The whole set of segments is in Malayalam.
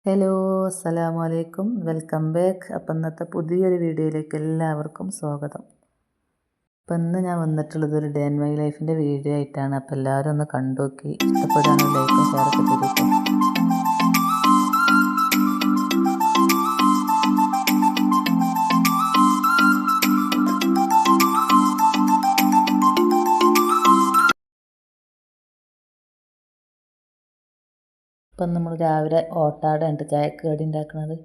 ഹലോ, അസ്സലാമു അലൈക്കും. Welcome back. അപ്പം ഇന്നത്തെ പുതിയൊരു വീഡിയോയിലേക്ക് എല്ലാവർക്കും സ്വാഗതം. അപ്പം ഇന്ന് ഞാൻ വന്നിട്ടുള്ളത് ഒരു ഡേ ആൻഡ് മൈ ലൈഫിൻ്റെ വീഡിയോ ആയിട്ടാണ്. അപ്പോൾ എല്ലാവരും ഒന്ന് കണ്ടു നോക്കി ഇഷ്ടപ്പെടുകയാണെങ്കിൽ ലൈക്കും ഷെയറൊക്കെ ചെയ്തിട്ട്. ഇപ്പം നമ്മൾ രാവിലെ ഓട്ടാട ഉണ്ട് ചായക്ക് കടി ഉണ്ടാക്കുന്നത്.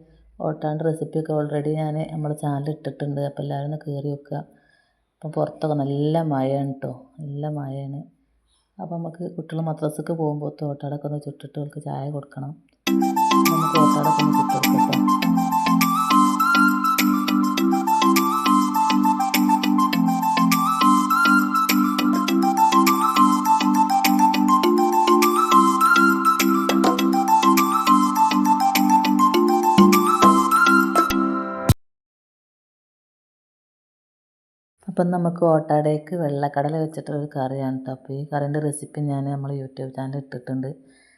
ഓട്ടാൻ്റെ റെസിപ്പിയൊക്കെ ഓൾറെഡി ഞാൻ നമ്മുടെ ചാനൽ ഇട്ടിട്ടുണ്ട്. അപ്പോൾ എല്ലാവരും ഒന്ന് കയറി വെക്കുക. അപ്പം പുറത്തൊക്കെ നല്ല മഴയാണ് കേട്ടോ, നല്ല മഴയാണ്. അപ്പോൾ നമുക്ക് കുട്ടികൾ മദ്രസക്ക് പോകുമ്പോൾ ഓട്ടാടൊക്കെ ഒന്ന് ചുട്ടിട്ട് അവർക്ക് ചായ കൊടുക്കണം. നമുക്ക് ഓട്ടാടൊക്കെ ഒന്ന് ചുട്ടെടുക്കാം കേട്ടോ. അപ്പം നമുക്ക് ഓട്ടാടയ്ക്ക് വെള്ളക്കടല വെച്ചിട്ടൊരു കറിയാണ് കേട്ടോ. അപ്പോൾ ഈ കറീൻ്റെ റെസിപ്പി ഞാൻ നമ്മുടെ യൂട്യൂബ് ചാനൽ ഇട്ടിട്ടുണ്ട്.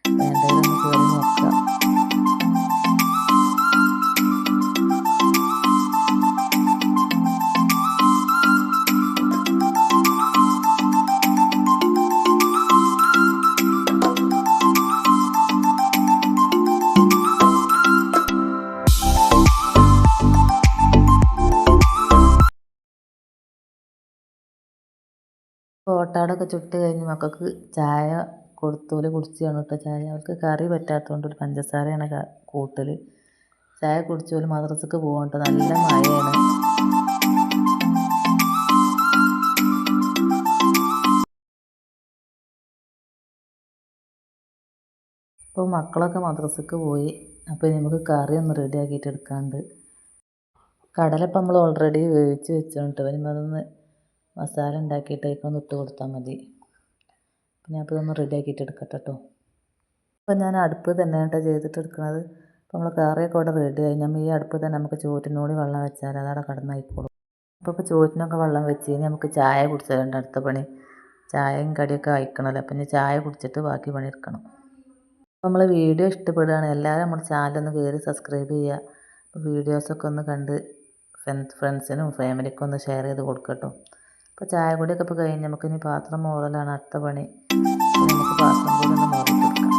വേണ്ടവരൊന്ന് കയറി നോക്കുക. ഓട്ടാടൊക്കെ ചുട്ട് കഴിഞ്ഞ് മക്കൾക്ക് ചായ കൊടുത്തോല് കുടിച്ചാണ് കേട്ടോ ചായ. അവർക്ക് കറി പറ്റാത്തതുകൊണ്ട് ഒരു പഞ്ചസാരയാണ് കൂട്ടൽ. ചായ കുടിച്ചോല് മദ്രസക്ക് പോകണ്ട, നല്ല മഴയാണ്. അപ്പോൾ മക്കളൊക്കെ മദ്രസക്ക് പോയി. അപ്പോൾ നമുക്ക് കറി ഒന്ന് റെഡി ആക്കിയിട്ട് എടുക്കാണ്ട്. കടല ഇപ്പം നമ്മൾ ഓൾറെഡി വേവിച്ച് വെച്ചിട്ടുണ്ട്. വരുമ്പോൾ അതൊന്ന് മസാല ഉണ്ടാക്കിയിട്ട് അതിലേക്കൊന്ന് ഇട്ട് കൊടുത്താൽ മതി. അപ്പം ഞാൻ അപ്പോൾ ഇതൊന്ന് റെഡി ആക്കിയിട്ട് എടുക്കട്ടെ കേട്ടോ. അപ്പം ഞാൻ അടുപ്പ് തന്നെയാണ് കേട്ടോ ചെയ്തിട്ട് എടുക്കുന്നത്. അപ്പോൾ നമ്മൾ കറിയൊക്കെ ഇവിടെ റെഡി ആയി. നമ്മൾ ഈ അടുപ്പ് തന്നെ നമുക്ക് ചോറ്റിനോടി വെള്ളം വെച്ചാൽ അതവിടെ കടന്നായിക്കോളും. അപ്പോൾ ചോറ്റിനൊക്കെ വെള്ളം വെച്ച് കഴിഞ്ഞാൽ നമുക്ക് ചായ കുടിച്ചാലുണ്ട് അടുത്ത പണി. ചായയും കടിയൊക്കെ അയക്കണമല്ലോ. അപ്പം ഇനി ചായ കുടിച്ചിട്ട് ബാക്കി പണി എടുക്കണം. അപ്പോൾ നമ്മൾ വീഡിയോ ഇഷ്ടപ്പെടുകയാണ് എല്ലാവരും നമ്മുടെ ചാനലൊന്ന് കയറി സബ്സ്ക്രൈബ് ചെയ്യുക. അപ്പോൾ വീഡിയോസൊക്കെ ഒന്ന് കണ്ട് ഫ്രണ്ട്സിനും ഫാമിലിക്കും ഒന്ന് ഷെയർ ചെയ്ത് കൊടുക്കട്ടോ. അപ്പോൾ ചായ കൂടിയൊക്കെ ഇപ്പോൾ കഴിഞ്ഞ് നമുക്കിനി പാത്രം മോറലാണ് അടുത്ത പണി. നമുക്ക് പാത്രം കൂടി ഒന്ന് മോറിട്ടെടുക്കാം.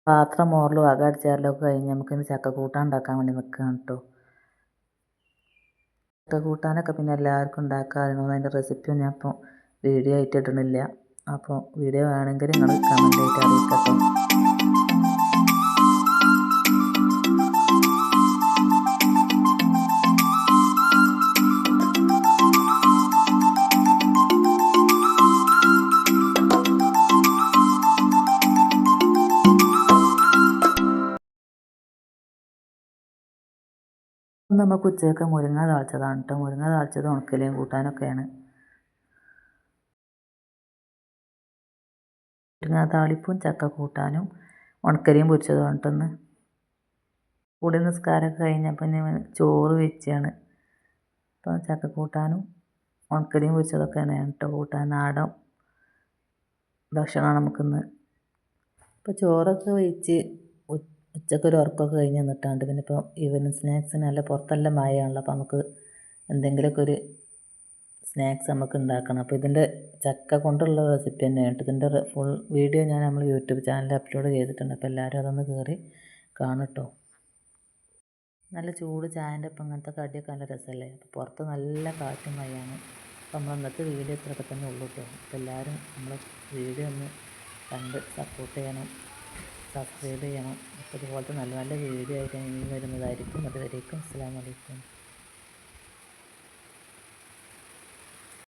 പാത്രം മോറലും അകടിച്ചാരലും ഒക്കെ കഴിഞ്ഞ് നമുക്കിന്ന് ചക്ക കൂട്ടാൻ ഉണ്ടാക്കാൻ വേണ്ടി നിൽക്കുകയാണ് കേട്ടോ. ചക്ക കൂട്ടാനൊക്കെ പിന്നെ എല്ലാവർക്കും ഉണ്ടാക്കാൻ അറിയണമെന്ന് അതിൻ്റെ റെസിപ്പിയും ഞാൻ ഇപ്പോൾ വീഡിയോ ആയിട്ട് ഇടണില്ല. അപ്പോൾ വീഡിയോ വേണമെങ്കിൽ നിങ്ങൾ കമൻ്റായിട്ട് അറിയിക്കട്ടോ. നമുക്ക് ഉച്ചയ്ക്ക് മുരിങ്ങ താളിച്ചതാണ് കേട്ടോ. മുരിങ്ങ താളിച്ചത് ഉണക്കലയും കൂട്ടാനൊക്കെയാണ്. മുരിങ്ങ താളിപ്പും ചക്ക കൂട്ടാനും ഉണക്കലയും പൊരിച്ചത് കൊണ്ടിട്ടൊന്ന് കൂടി നിസ്കാരമൊക്കെ കഴിഞ്ഞപ്പോൾ ഞാൻ ചോറ് വെച്ചാണ്. അപ്പോൾ ചക്ക കൂട്ടാനും ഉണക്കലയും പൊരിച്ചതൊക്കെയാണ് കേട്ടോ കൂട്ടാൻ. നാടൻ ഭക്ഷണമാണ് നമുക്കിന്ന്. ഇപ്പോൾ ചോറൊക്കെ വെച്ച് ഉച്ചക്കൊരു ഉറക്കമൊക്കെ കഴിഞ്ഞ് നിന്നിട്ടാണ്ട് പിന്നെ ഇപ്പോൾ ഈവനിങ് സ്നാക്സിന് നല്ല പുറത്തെല്ലാം മഴയാണല്ലോ. അപ്പോൾ നമുക്ക് എന്തെങ്കിലുമൊക്കെ ഒരു സ്നാക്സ് നമുക്ക് ഉണ്ടാക്കണം. അപ്പോൾ ഇതിൻ്റെ ചക്ക കൊണ്ടുള്ള റെസിപ്പി തന്നെയാണ് കേട്ടോ. ഇതിൻ്റെ ഫുൾ വീഡിയോ ഞാൻ നമ്മൾ യൂട്യൂബ് ചാനലിൽ അപ്ലോഡ് ചെയ്തിട്ടുണ്ട്. അപ്പോൾ എല്ലാവരും അതൊന്ന് കയറി കാണട്ടോ. നല്ല ചൂട് ചായൻ്റെ ഒപ്പം ഇങ്ങനത്തെ കടിയൊക്കെ നല്ല രസമല്ലേ. അപ്പോൾ പുറത്ത് നല്ല കാറ്റും മഴയാണ്. അപ്പോൾ നമ്മൾ ഇന്നത്തെ വീഡിയോ ഇത്രയൊക്കെ തന്നെ ഉള്ളൂ കേട്ടോ. അപ്പോൾ എല്ലാവരും നമ്മൾ വീഡിയോ ഒന്ന് കണ്ട് സപ്പോർട്ട് ചെയ്യണം, സബ്സ്ക്രൈബ് ചെയ്യണം. അപ്പോൾ ഇതുപോലത്തെ നല്ല നല്ല വീഡിയോ ആയിട്ട് ഇനി വരുന്നതായിരിക്കും. അതുവരേക്കും അസ്സലാമു അലൈക്കും.